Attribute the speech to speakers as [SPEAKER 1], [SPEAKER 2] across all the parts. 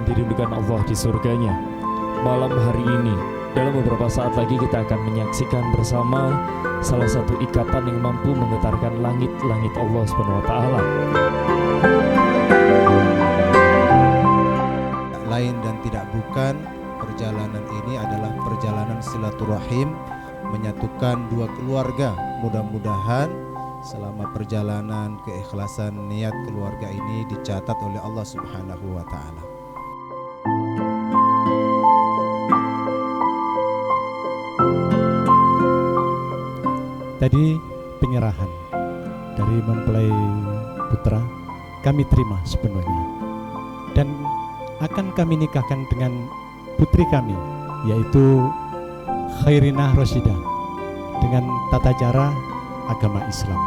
[SPEAKER 1] dirindukan Allah di surganya. Malam hari ini, dalam beberapa saat lagi kita akan menyaksikan bersama salah satu ikatan yang mampu menggetarkan langit-langit Allah Subhanahu wa taala.
[SPEAKER 2] Lain dan tidak bukan, perjalanan ini adalah perjalanan silaturahim, menyatukan dua keluarga. Mudah-mudahan selama perjalanan keikhlasan niat keluarga ini dicatat oleh Allah Subhanahu wa taala.
[SPEAKER 3] Tadi penyerahan dari mempelai putra kami terima sepenuhnya, dan akan kami nikahkan dengan putri kami, yaitu Khairinah Rosida, dengan tata cara agama Islam.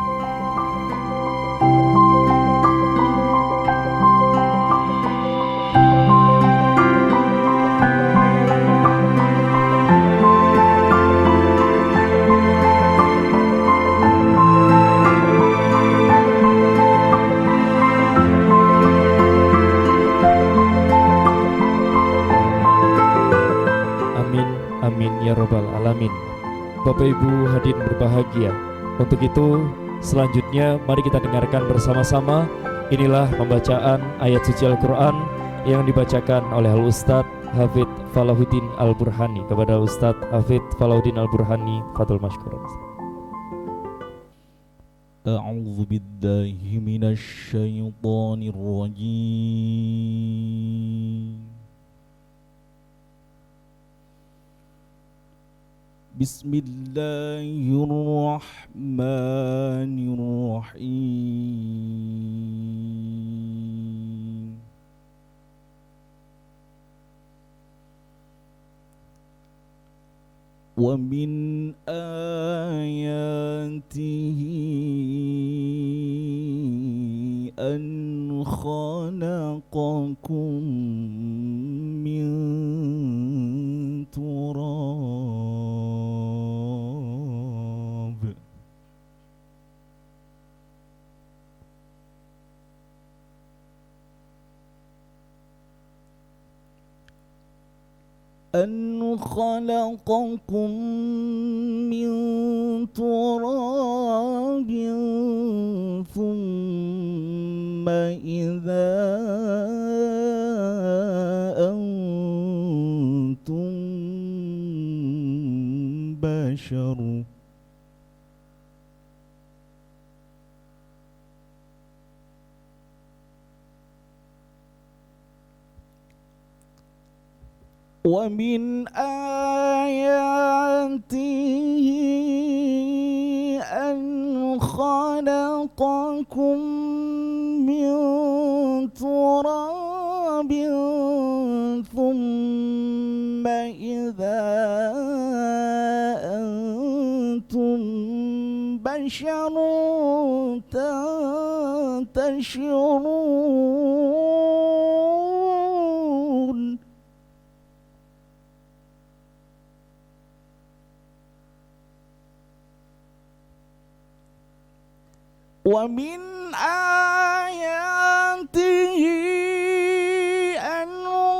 [SPEAKER 1] Amin ya robbal alamin. Bapak Ibu hadirin berbahagia, untuk itu selanjutnya mari kita dengarkan bersama-sama. Inilah pembacaan ayat suci Al-Quran yang dibacakan oleh Al-Ustadz Hafidz Falahuddin Al-Burhani. Kepada Ustadz Hafidz Falahuddin Al-Burhani, fadhol mashkur.
[SPEAKER 4] A'udzu billahi minasy syaithanir rajim. Bismillahirrahmanirrahim. Wa min ayatihi an khalaqakum min turab. أن خلقكم من تراب ثم إذا أنتم بشر ومن آياته أن خلقكم من تراب ثم إذا أنتم بشر تنتشرون ومن آياته أن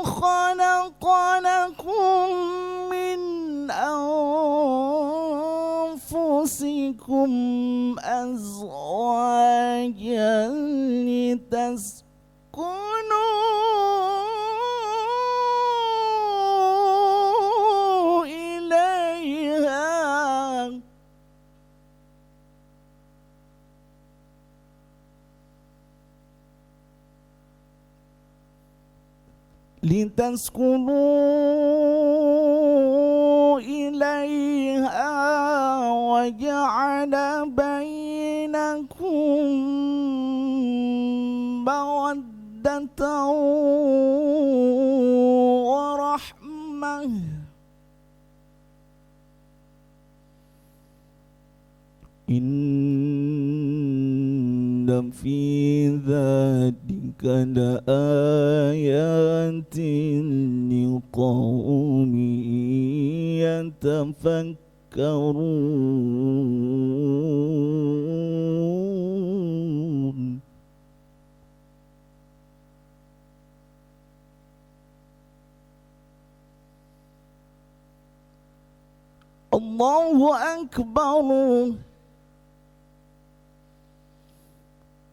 [SPEAKER 4] خلق لكم من أنفسكم أزواجا لتسكنوا إليها وجعل بينكم مودة ورحمة إن في ذلك لآيات لقوم يتفكرون. Allahu Akbar.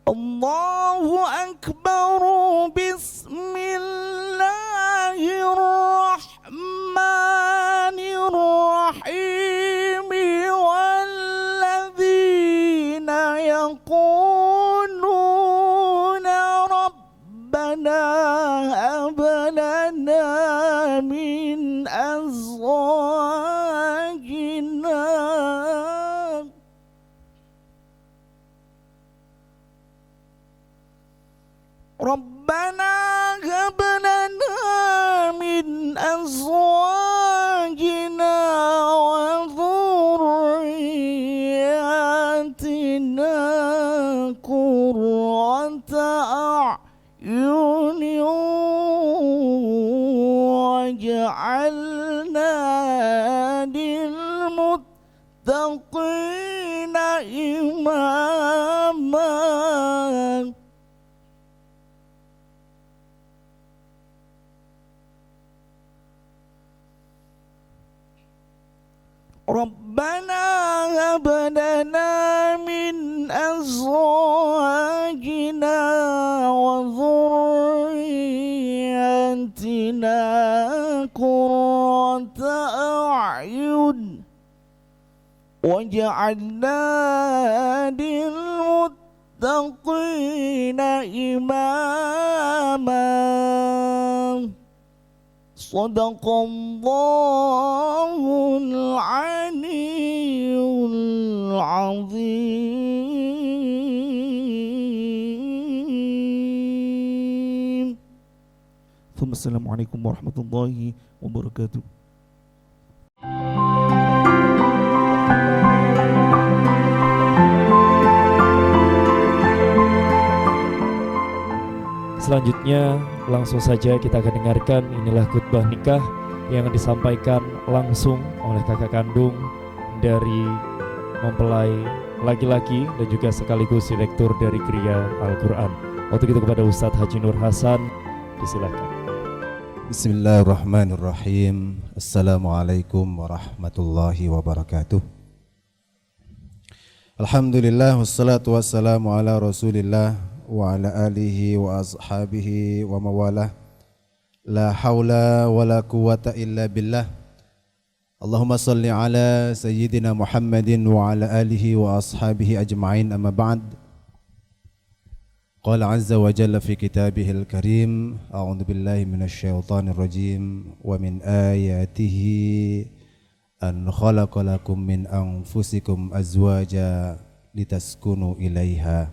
[SPEAKER 4] Allahu Akbar. Bismillahirrahmanirrahim. Walladzina yaquluna Rabbana hab lana min azwajina Rabbana hab lana min azwajina wa dhurriyyatina qurrata a'yunin waj'alna lil muttaqina imama. Rabbana hab lana min azwajina wa dhurriyyatina qurrata a'yun waj'alna lil muttaqina imama. Sadaqallahul aliyyul azim. Assalamualaikum warahmatullahi wabarakatuh.
[SPEAKER 1] Selanjutnya langsung saja kita akan dengarkan inilah khutbah nikah yang disampaikan langsung oleh kakak kandung dari mempelai laki-laki dan juga sekaligus direktur dari Kriya Al-Quran. Untuk itu kepada Ustadz Haji Nur Hasan, disilakan.
[SPEAKER 2] Bismillahirrahmanirrahim. Assalamualaikum warahmatullahi wabarakatuh. Alhamdulillah wassalatu wassalamu ala Rasulillah wa ala alihi wa ashabihi wa mawalah. La hawla wa la quwata illa billah. Allahumma salli ala sayyidina Muhammadin wa ala alihi wa ashabihi ajma'in, amma ba'd. Qala azza wa jalla fi kitabihil karim, a'udzu billahi minasy syaithanir rajim, wa min ayatihi an khalaqa lakum min anfusikum azwaja litaskunu ilaiha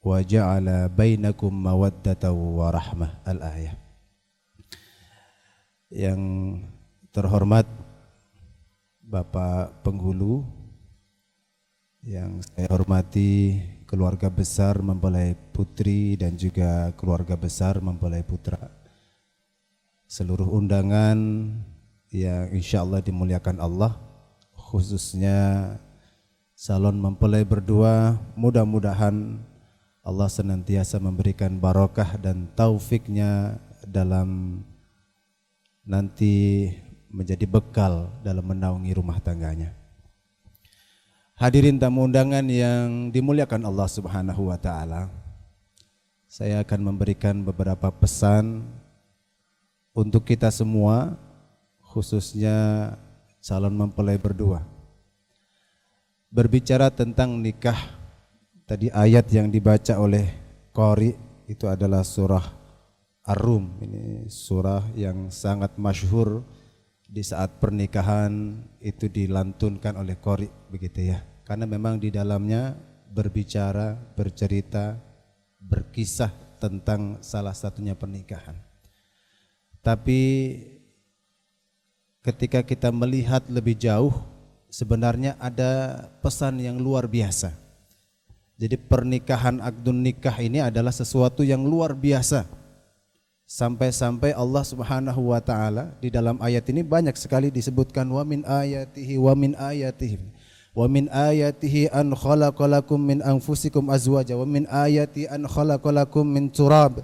[SPEAKER 2] wa ja'ala bainakum mawaddatan wa rahmah. Al-ayah. Yang terhormat Bapak Penghulu, yang saya hormati keluarga besar mempelai putri dan juga keluarga besar mempelai putra, seluruh undangan yang insya Allah dimuliakan Allah, khususnya salon mempelai berdua, mudah-mudahan Allah senantiasa memberikan barokah dan taufiknya dalam nanti menjadi bekal dalam menaungi rumah tangganya. Hadirin tamu undangan yang dimuliakan Allah Subhanahu wa taala, saya akan memberikan beberapa pesan untuk kita semua, khususnya calon mempelai berdua. Berbicara tentang nikah, tadi ayat yang dibaca oleh Qari itu adalah surah Ar-Rum. Ini surah yang sangat masyhur di saat pernikahan itu dilantunkan oleh Qari, begitu ya. Karena memang di dalamnya berbicara, bercerita, berkisah tentang salah satunya pernikahan. Tapi ketika kita melihat lebih jauh, sebenarnya ada pesan yang luar biasa. Jadi pernikahan, akdun nikah ini adalah sesuatu yang luar biasa. Sampai-sampai Allah Subhanahu wa taala di dalam ayat ini banyak sekali disebutkan wa min ayatihi wa min ayatihi wa min ayatihi an khalaqalakum min anfusikum azwaja wa min ayati an khalaqalakum min turab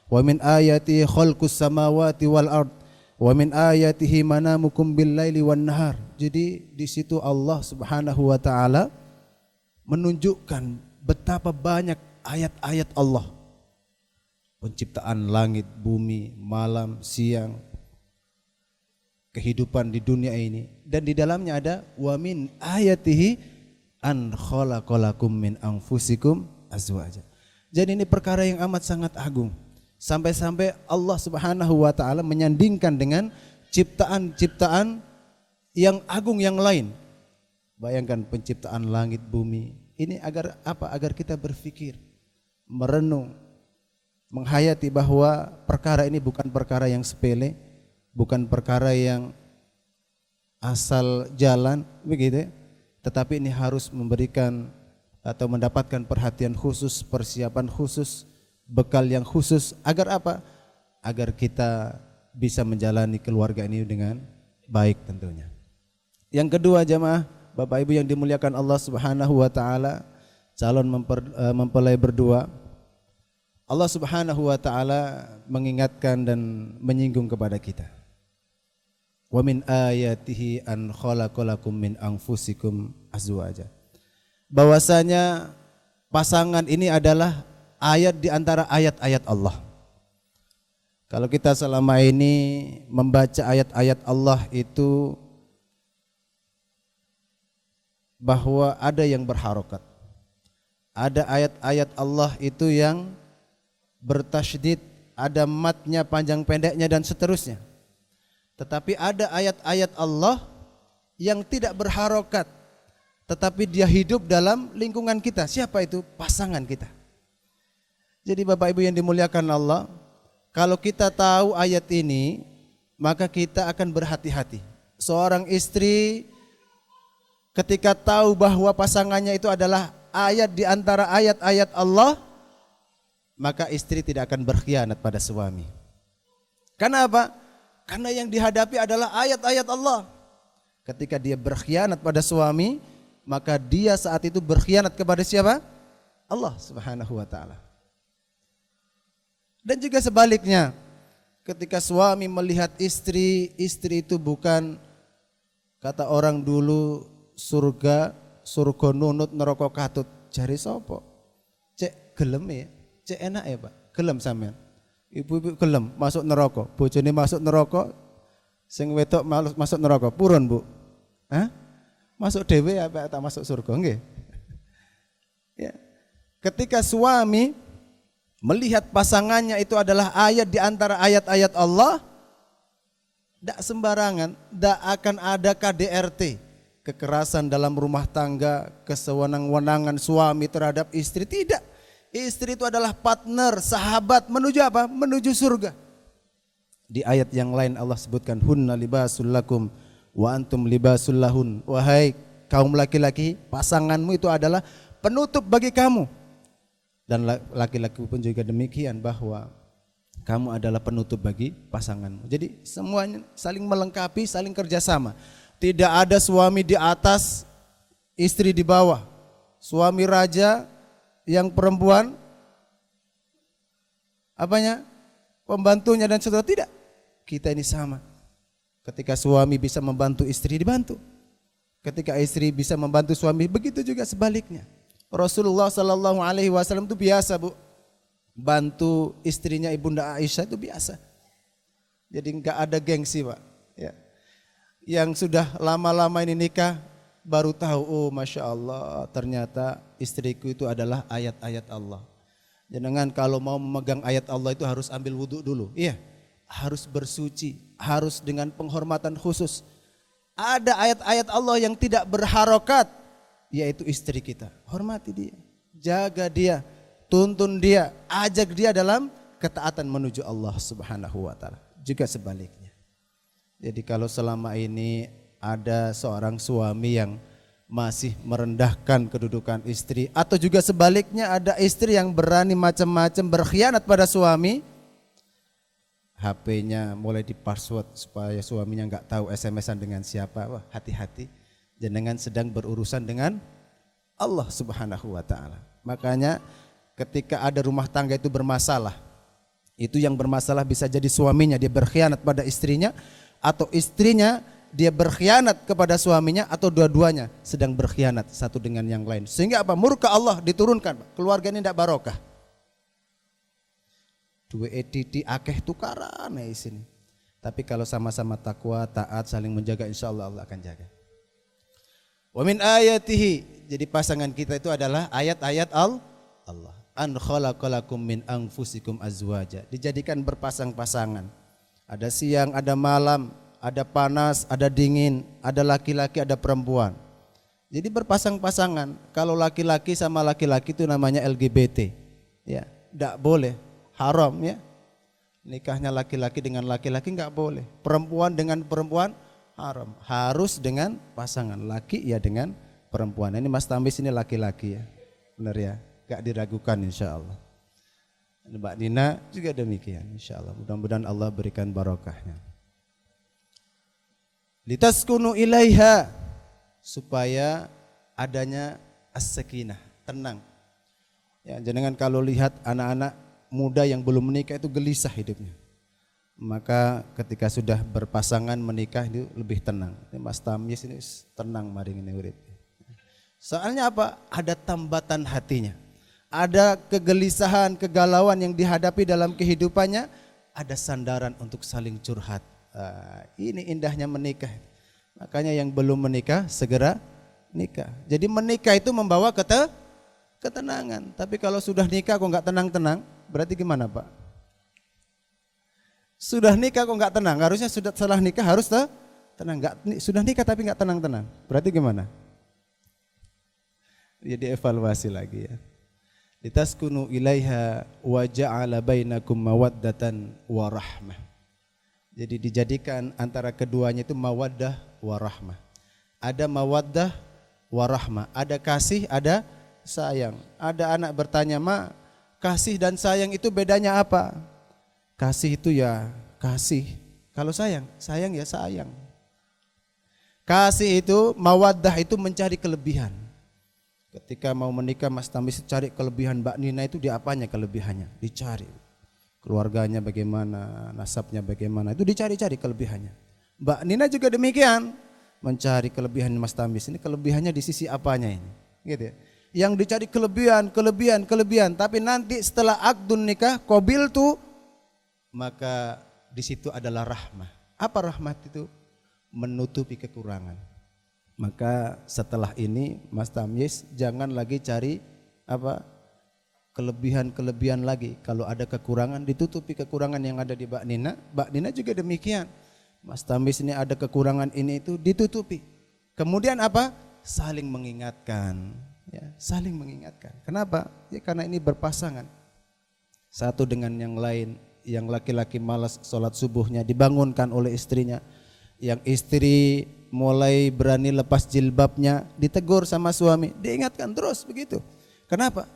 [SPEAKER 2] wa min ayatihi khalqus samawati wal ard Wa min ayatihi manamukum bil-laili wan-nahar. Jadi di situ Allah Subhanahu wa taala menunjukkan betapa banyak ayat-ayat Allah. Penciptaan langit, bumi, malam, siang, kehidupan di dunia ini, dan di dalamnya ada wa min ayatihi an khalaqalakum min anfusikum azwaja. Jadi ini perkara yang amat sangat agung. Sampai-sampai Allah Subhanahu wa taala menyandingkan dengan ciptaan-ciptaan yang agung yang lain. Bayangkan penciptaan langit bumi. Ini agar apa? Agar kita berpikir, merenung, menghayati bahwa perkara ini bukan perkara yang sepele, bukan perkara yang asal jalan begitu, tetapi ini harus memberikan atau mendapatkan perhatian khusus, persiapan khusus, bekal yang khusus, agar apa? Agar kita bisa menjalani keluarga ini dengan baik tentunya. Yang kedua jamaah, Bapak Ibu yang dimuliakan Allah Subhanahu wa taala, calon mempelai berdua, Allah Subhanahu wa taala mengingatkan dan menyinggung kepada kita. Wa min ayatihi an khalaqalakum min anfusikum azwaja. Bahwasanya pasangan ini adalah ayat di antara ayat-ayat Allah. Kalau kita selama ini membaca ayat-ayat Allah itu bahwa ada yang berharokat. Ada ayat-ayat Allah itu yang bertasydid, ada matnya, panjang pendeknya dan seterusnya. Tetapi ada ayat-ayat Allah yang tidak berharokat, tetapi dia hidup dalam lingkungan kita. Siapa itu? Pasangan kita. Jadi Bapak Ibu yang dimuliakan Allah, kalau kita tahu ayat ini, maka kita akan berhati-hati. Seorang istri ketika tahu bahwa pasangannya itu adalah ayat di antara ayat-ayat Allah, maka istri tidak akan berkhianat pada suami. Karena apa? Karena yang dihadapi adalah ayat-ayat Allah. Ketika dia berkhianat pada suami, maka dia saat itu berkhianat kepada siapa? Allah Subhanahu wa taala. Dan juga sebaliknya, ketika suami melihat istri, istri itu bukan, kata orang dulu, surga nunut neraka katut. Jari sopo? Cek gelem ya, cek enak ya Pak, gelem sampean. Ibu-ibu gelem masuk neraka, bojone masuk neraka, sing wedok masuk neraka. Purun Bu? Hah? Masuk dhewe apa tak masuk surga nggih? Ya. Ketika suami melihat pasangannya itu adalah ayat di antara ayat-ayat Allah, tidak sembarangan, tidak akan ada KDRT, kekerasan dalam rumah tangga, kesewenang-wenangan suami terhadap istri, tidak. Istri itu adalah partner, sahabat menuju apa? Menuju surga. Di ayat yang lain Allah sebutkan hunna libasul lakum wa antum libasul lahun. Wahai kaum laki-laki, pasanganmu itu adalah penutup bagi kamu. Dan laki-laki pun juga demikian, bahwa kamu adalah penutup bagi pasanganmu. Jadi semuanya saling melengkapi, saling kerjasama. Tidak ada suami di atas, istri di bawah. Suami raja yang perempuan apanya? Pembantunya dan saudara, tidak. Kita ini sama. Ketika suami bisa membantu istri, dibantu. Ketika istri bisa membantu suami, begitu juga sebaliknya. Rasulullah Sallallahu Alaihi Wasallam itu biasa Bu, bantu istrinya Ibunda Aisyah itu biasa. Jadi enggak ada gengsi Pak. Ya. Yang sudah lama-lama ini nikah baru tahu, oh Masya Allah ternyata istriku itu adalah ayat-ayat Allah. Jangan kalau mau memegang ayat Allah itu harus ambil wudhu dulu. Iya, harus bersuci, harus dengan penghormatan khusus. Ada ayat-ayat Allah yang tidak berharokat, yaitu istri kita. Hormati dia, jaga dia, tuntun dia, ajak dia dalam ketaatan menuju Allah Subhanahu wa taala. Juga sebaliknya. Jadi kalau selama ini ada seorang suami yang masih merendahkan kedudukan istri, atau juga sebaliknya ada istri yang berani macam-macam berkhianat pada suami, HP-nya mulai di password supaya suaminya enggak tahu SMS-an dengan siapa. Wah, hati-hati. Jenengan sedang berurusan dengan Allah Subhanahu wa taala. Makanya ketika ada rumah tangga itu bermasalah, Itu yang bermasalah bisa jadi suaminya dia berkhianat pada istrinya, atau istrinya dia berkhianat kepada suaminya, atau dua-duanya sedang berkhianat satu dengan yang lain. Sehingga apa? Murka Allah diturunkan. Keluarga ini tidak barokah. Dua etiti akeh tukaran di sini. Tapi kalau sama-sama takwa, taat, saling menjaga, insya Allah Allah akan jaga. Wa min ayatihi, jadi pasangan kita itu adalah ayat-ayat Allah. An khalaqalakum min anfusikum azwaja, dijadikan berpasang-pasangan. Ada siang, ada malam, ada panas, ada dingin, ada laki-laki, ada perempuan. Jadi berpasang-pasangan. Kalau laki-laki sama laki-laki itu namanya LGBT. Ya, enggak boleh, haram ya. Nikahnya laki-laki dengan laki-laki enggak boleh. Perempuan dengan perempuan haram. Harus dengan pasangan, laki ya dengan perempuan. Ini Mas Tambis ini laki-laki ya. Benar ya? Enggak diragukan insyaallah. Mbak Nina juga demikian insyaallah. Mudah-mudahan Allah berikan barokahnya. Litaskunu ilaiha, supaya adanya as-sakinah, tenang. Ya, jenengan kalau lihat anak-anak muda yang belum menikah itu gelisah hidupnya. Maka ketika sudah berpasangan menikah itu lebih tenang. Ini Mas Tamyiz ini tenang maring ini urip. Soalnya apa? Ada tambatan hatinya. Ada kegelisahan, kegalauan yang dihadapi dalam kehidupannya, ada sandaran untuk saling curhat. Ini indahnya menikah. Makanya yang belum menikah segera nikah. Jadi menikah itu membawa ketenangan. Tapi kalau sudah nikah kok nggak tenang-tenang, berarti gimana Pak? Sudah nikah kok nggak tenang, harusnya sudah setelah nikah harus tenang. Sudah nikah tapi nggak tenang-tenang, berarti gimana? Jadi evaluasi lagi ya. Litaskunu ilaiha wa ja'ala bainakum mawaddatan wa rahmah. Jadi dijadikan antara keduanya itu mawaddah warahmah. Ada mawaddah warahmah, ada kasih, ada sayang. Ada anak bertanya, "Ma, kasih dan sayang itu bedanya apa?" Kasih itu ya kasih. Kalau sayang, sayang ya sayang. Kasih itu, mawaddah itu mencari kelebihan. Ketika mau menikah Mas Tambis cari kelebihan Mbak Nina itu di apanya kelebihannya? Dicari. Keluarganya bagaimana, nasabnya bagaimana, itu dicari-cari kelebihannya. Mbak Nina juga demikian, mencari kelebihan Mas Tambis. Ini kelebihannya di sisi apanya ini? Gitu ya. Yang dicari kelebihan, tapi nanti setelah akdun nikah, qabil tuh, maka di situ adalah rahmah. Apa rahmat itu? Menutupi kekurangan. Maka setelah ini Mas Tamyiz jangan lagi cari apa? Kelebihan lagi. Kalau ada kekurangan ditutupi kekurangan yang ada di Mbak Nina. Mbak Nina juga demikian. Mas Tamyiz ini ada kekurangan ini itu ditutupi. Kemudian apa? Saling mengingatkan. Ya, saling mengingatkan. Kenapa? Ya karena ini berpasangan. Satu dengan yang lain. Yang laki-laki malas sholat subuhnya dibangunkan oleh istrinya. Yang istri mulai berani lepas jilbabnya ditegur sama suami. Diingatkan terus begitu. Kenapa?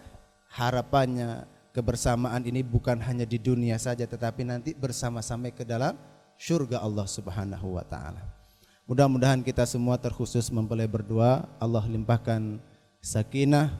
[SPEAKER 2] Harapannya kebersamaan ini bukan hanya di dunia saja, tetapi nanti bersama-sama ke dalam syurga Allah Subhanahu wa ta'ala. Mudah-mudahan kita semua terkhusus mempelai berdua, Allah limpahkan sakinah,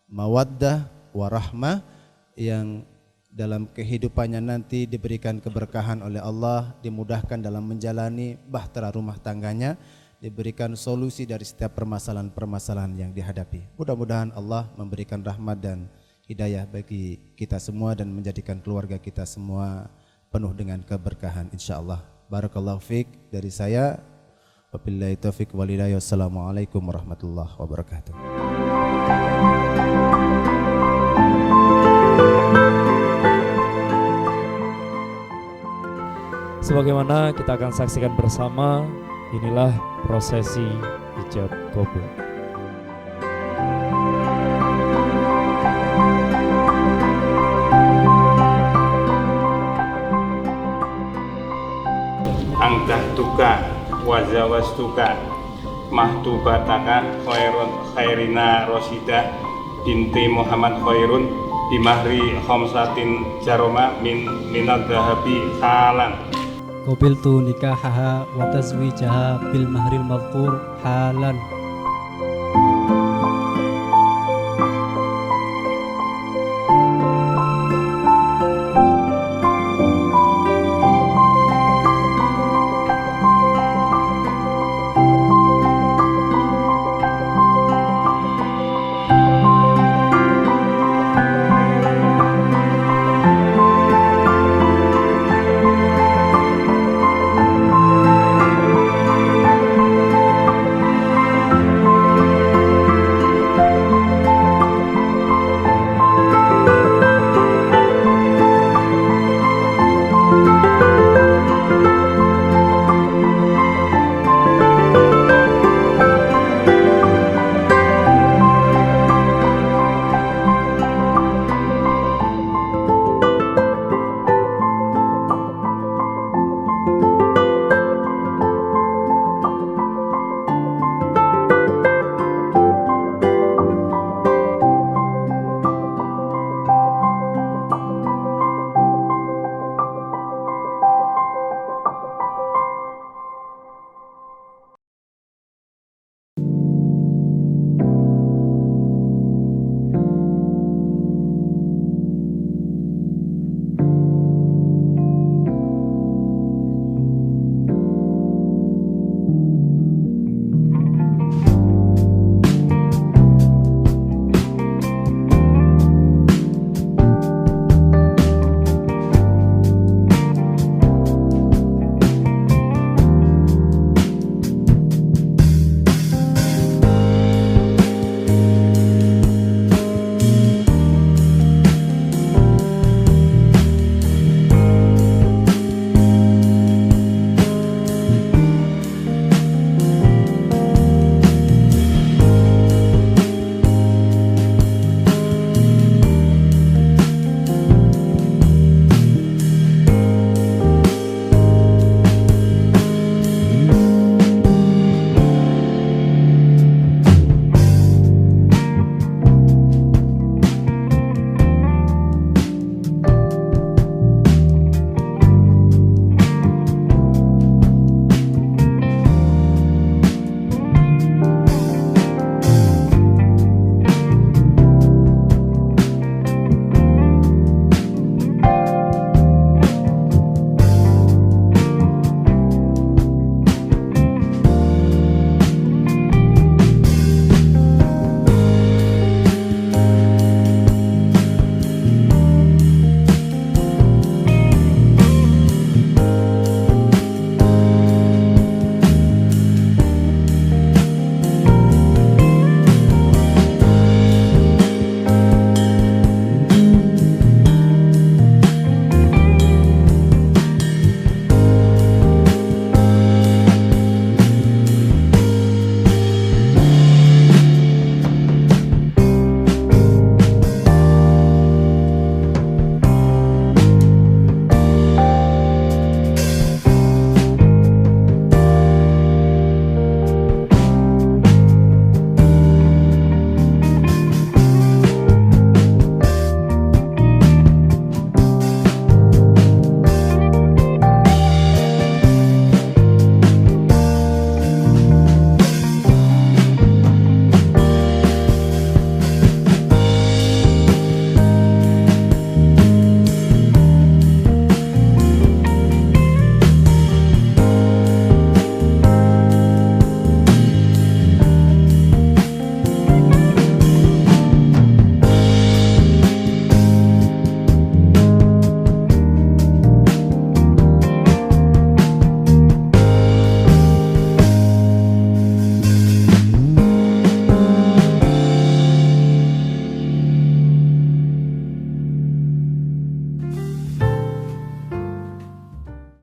[SPEAKER 2] mawaddah, warahmah yang dalam kehidupannya nanti diberikan keberkahan oleh Allah, dimudahkan dalam menjalani bahtera rumah tangganya, diberikan solusi dari setiap permasalahan-permasalahan yang dihadapi. Mudah-mudahan Allah memberikan rahmat dan hidayah bagi kita semua dan menjadikan keluarga kita semua penuh dengan keberkahan insyaallah. Barakallahu fiik dari saya. Wabillahi taufiq wal hidayah. Wassalamualaikum warahmatullahi wabarakatuh.
[SPEAKER 1] Sebagaimana kita akan saksikan bersama, inilah prosesi ijab kabul.
[SPEAKER 5] Angkahtuka wazawastuka mahtubataka khairina rosidah binti Muhammad khairun bimahri khamsatin jaroma minad dhahabi halan.
[SPEAKER 6] Qabiltu nikahaha wa tazwijaha bil mahril madhkur halan.